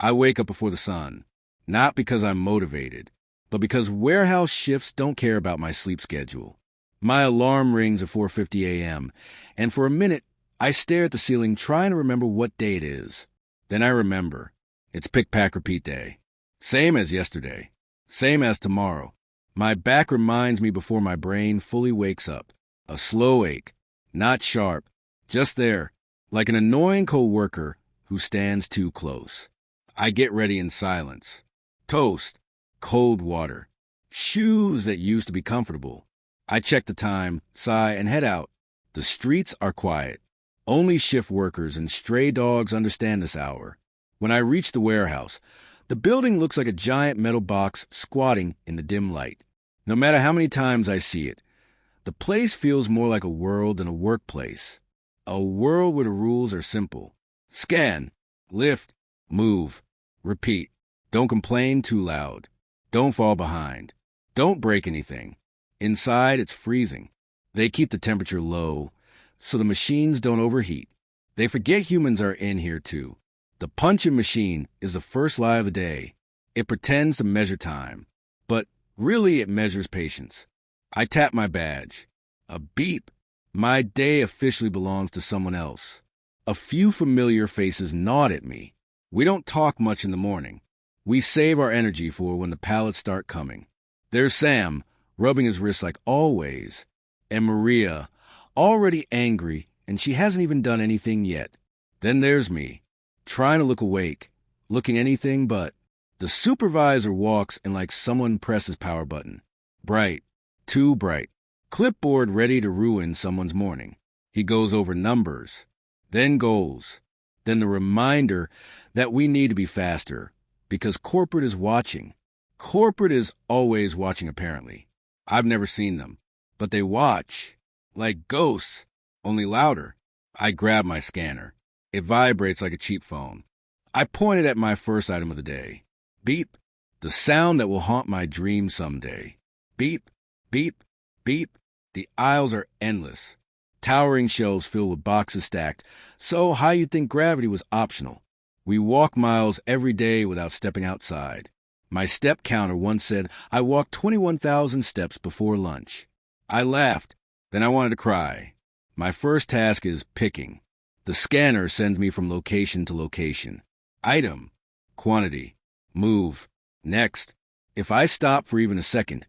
I wake up before the sun, not because I'm motivated, but because warehouse shifts don't care about my sleep schedule. My alarm rings at 4:50 a.m., and for a minute, I stare at the ceiling trying to remember what day it is. Then I remember. It's pick, pack, repeat day. Same as yesterday. Same as tomorrow. My back reminds me before my brain fully wakes up. A slow ache. Not sharp. Just there. Like an annoying coworker who stands too close. I get ready in silence. Toast. Cold water. Shoes that used to be comfortable. I check the time, sigh, and head out. The streets are quiet. Only shift workers and stray dogs understand this hour. When I reach the warehouse, the building looks like a giant metal box squatting in the dim light. No matter how many times I see it, the place feels more like a world than a workplace. A world where the rules are simple. Scan, lift, move, repeat. Don't complain too loud. Don't fall behind. Don't break anything. Inside, it's freezing. They keep the temperature low, so the machines don't overheat. They forget humans are in here, too. The punching machine is the first lie of the day. It pretends to measure time, but really it measures patience. I tap my badge. A beep. My day officially belongs to someone else. A few familiar faces nod at me. We don't talk much in the morning. We save our energy for when the pallets start coming. There's Sam, rubbing his wrist like always, and Maria, already angry, and she hasn't even done anything yet. Then there's me, trying to look awake, looking anything but. The supervisor walks and like someone pressed his power button. Bright, too bright. Clipboard ready to ruin someone's morning. He goes over numbers, then goals, then the reminder that we need to be faster, because corporate is watching. Corporate is always watching, apparently. I've never seen them, but they watch, like ghosts, only louder. I grab my scanner. It vibrates like a cheap phone. I point it at my first item of the day. Beep, the sound that will haunt my dreams someday. Beep, beep, beep. The aisles are endless. Towering shelves filled with boxes stacked, so high you'd think gravity was optional. We walk miles every day without stepping outside. My step counter once said I walked 21,000 steps before lunch. I laughed. Then I wanted to cry. My first task is picking. The scanner sends me from location to location. Item, quantity, move, next. If I stop for even a second,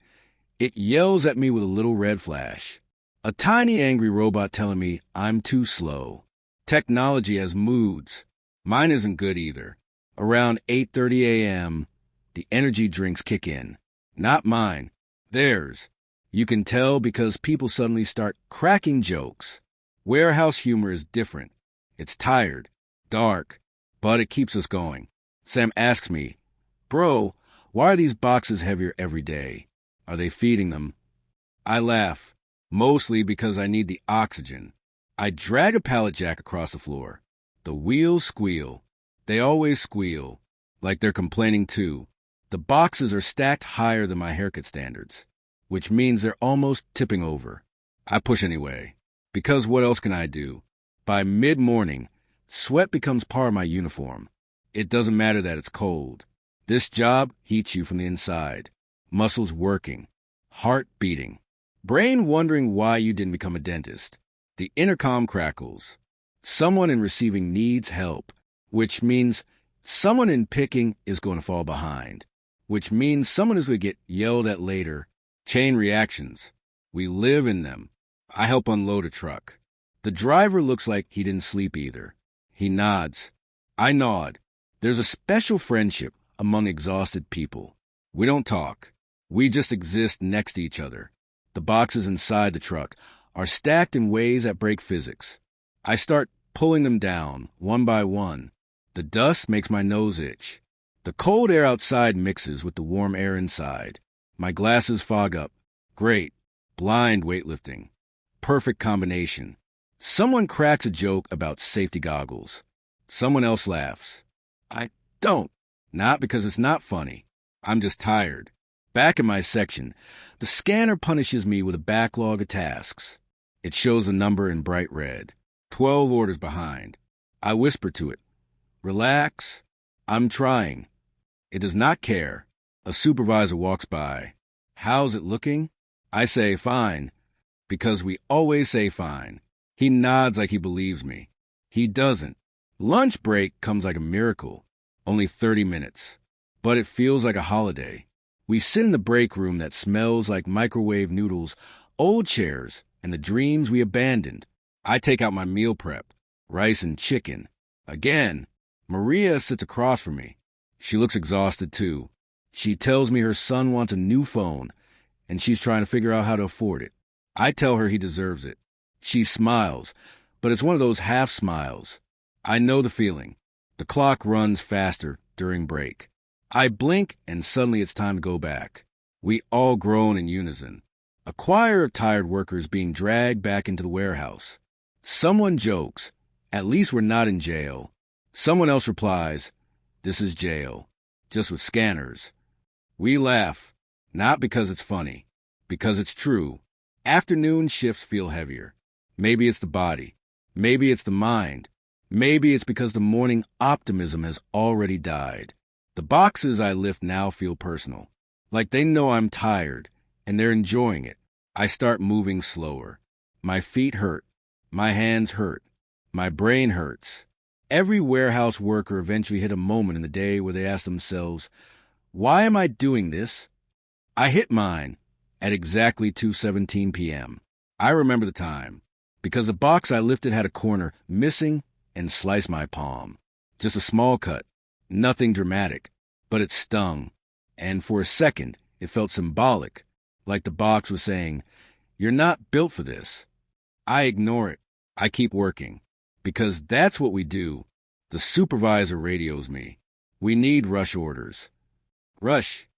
it yells at me with a little red flash. A tiny angry robot telling me I'm too slow. Technology has moods. Mine isn't good either. Around 8:30 a.m., the energy drinks kick in. Not mine. Theirs. You can tell because people suddenly start cracking jokes. Warehouse humor is different. It's tired, dark, but it keeps us going. Sam asks me, "Bro, why are these boxes heavier every day? Are they feeding them?" I laugh, mostly because I need the oxygen. I drag a pallet jack across the floor. The wheels squeal. They always squeal, like they're complaining too. The boxes are stacked higher than my haircut standards, which means they're almost tipping over. I push anyway, because what else can I do? By mid-morning, sweat becomes part of my uniform. It doesn't matter that it's cold. This job heats you from the inside. Muscles working, heart beating, brain wondering why you didn't become a dentist. The intercom crackles. Someone in receiving needs help, which means someone in picking is going to fall behind, which means someone is going to get yelled at later. Chain reactions. We live in them. I help unload a truck. The driver looks like he didn't sleep either. He nods. I nod. There's a special friendship among exhausted people. We don't talk. We just exist next to each other. The boxes inside the truck are stacked in ways that break physics. I start pulling them down, one by one. The dust makes my nose itch. The cold air outside mixes with the warm air inside. My glasses fog up. Great. Blind weightlifting. Perfect combination. Someone cracks a joke about safety goggles. Someone else laughs. I don't. Not because it's not funny. I'm just tired. Back in my section, the scanner punishes me with a backlog of tasks. It shows a number in bright red. 12 orders behind. I whisper to it. Relax. I'm trying. It does not care. A supervisor walks by. How's it looking? I say, fine, because we always say fine. He nods like he believes me. He doesn't. Lunch break comes like a miracle. Only 30 minutes. But it feels like a holiday. We sit in the break room that smells like microwave noodles, old chairs, and the dreams we abandoned. I take out my meal prep, rice and chicken. Again, Maria sits across from me. She looks exhausted too. She tells me her son wants a new phone, and she's trying to figure out how to afford it. I tell her he deserves it. She smiles, but it's one of those half smiles. I know the feeling. The clock runs faster during break. I blink, and suddenly it's time to go back. We all groan in unison. A choir of tired workers being dragged back into the warehouse. Someone jokes, "At least we're not in jail." Someone else replies, "This is jail, just with scanners." We laugh, not because it's funny, because it's true. Afternoon shifts feel heavier. Maybe it's the body. Maybe it's the mind. Maybe it's because the morning optimism has already died. The boxes I lift now feel personal, like they know I'm tired, and they're enjoying it. I start moving slower. My feet hurt. My hands hurt. My brain hurts. Every warehouse worker eventually hit a moment in the day where they ask themselves, why am I doing this? I hit mine at exactly 2:17 p.m. I remember the time, because the box I lifted had a corner missing and sliced my palm. Just a small cut, nothing dramatic, but it stung. And for a second, it felt symbolic, like the box was saying, "You're not built for this." I ignore it. I keep working, because that's what we do. The supervisor radios me. We need rush orders. Rush.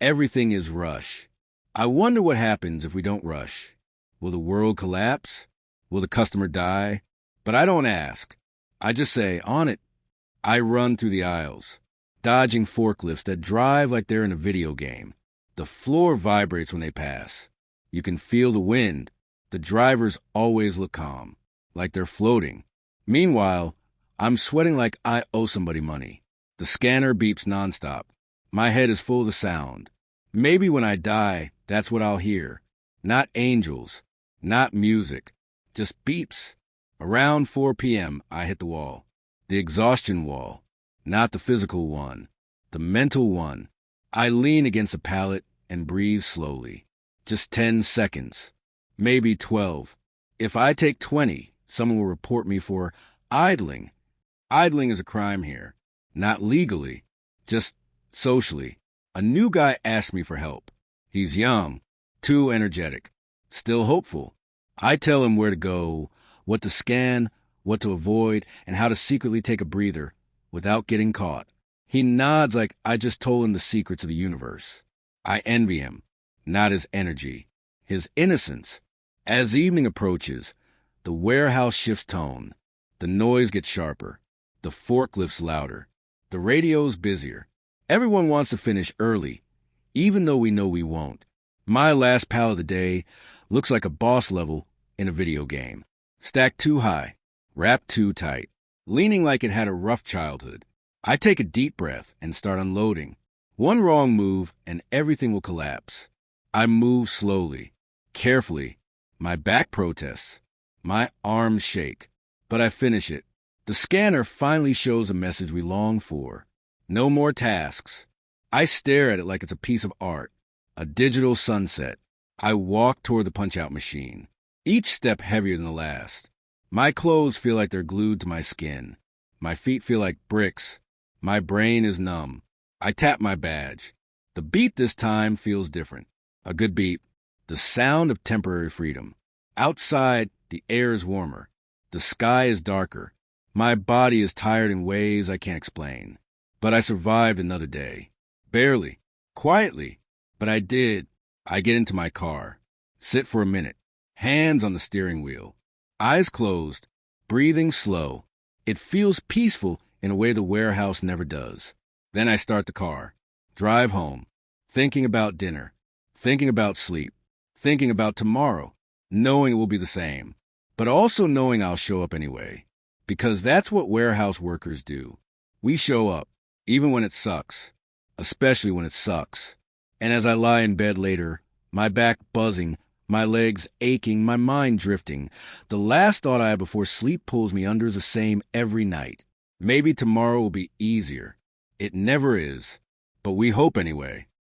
Everything is rush. I wonder what happens if we don't rush. Will the world collapse? Will the customer die? But I don't ask. I just say, on it. I run through the aisles, dodging forklifts that drive like they're in a video game. The floor vibrates when they pass. You can feel the wind. The drivers always look calm, like they're floating. Meanwhile, I'm sweating like I owe somebody money. The scanner beeps nonstop. My head is full of the sound. Maybe when I die, that's what I'll hear. Not angels, not music, just beeps. Around 4 p.m., I hit the wall. The exhaustion wall, not the physical one, the mental one. I lean against a pallet and breathe slowly. Just 10 seconds, maybe 12. If I take 20, someone will report me for idling. Idling is a crime here. Not legally, just socially. A new guy asks me for help. He's young, too energetic, still hopeful. I tell him where to go, what to scan, what to avoid, and how to secretly take a breather without getting caught. He nods like I just told him the secrets of the universe. I envy him, not his energy, his innocence. As evening approaches, the warehouse shifts tone. The noise gets sharper. The forklifts louder. The radio's busier. Everyone wants to finish early, even though we know we won't. My last pallet of the day looks like a boss level in a video game. Stacked too high, wrapped too tight, leaning like it had a rough childhood. I take a deep breath and start unloading. One wrong move and everything will collapse. I move slowly, carefully. My back protests. My arms shake. But I finish it. The scanner finally shows a message we long for. No more tasks. I stare at it like it's a piece of art, a digital sunset. I walk toward the punch-out machine, each step heavier than the last. My clothes feel like they're glued to my skin. My feet feel like bricks. My brain is numb. I tap my badge. The beep this time feels different. A good beep. The sound of temporary freedom. Outside, the air is warmer. The sky is darker. My body is tired in ways I can't explain. But I survived another day. Barely. Quietly. But I did. I get into my car. Sit for a minute. Hands on the steering wheel. Eyes closed. Breathing slow. It feels peaceful in a way the warehouse never does. Then I start the car. Drive home. Thinking about dinner. Thinking about sleep. Thinking about tomorrow. Knowing it will be the same. But also knowing I'll show up anyway. Because that's what warehouse workers do. We show up. even when it sucks, especially when it sucks. And as I lie in bed later, my back buzzing, my legs aching, my mind drifting, the last thought I have before sleep pulls me under is the same every night. Maybe tomorrow will be easier. It never is, but we hope anyway.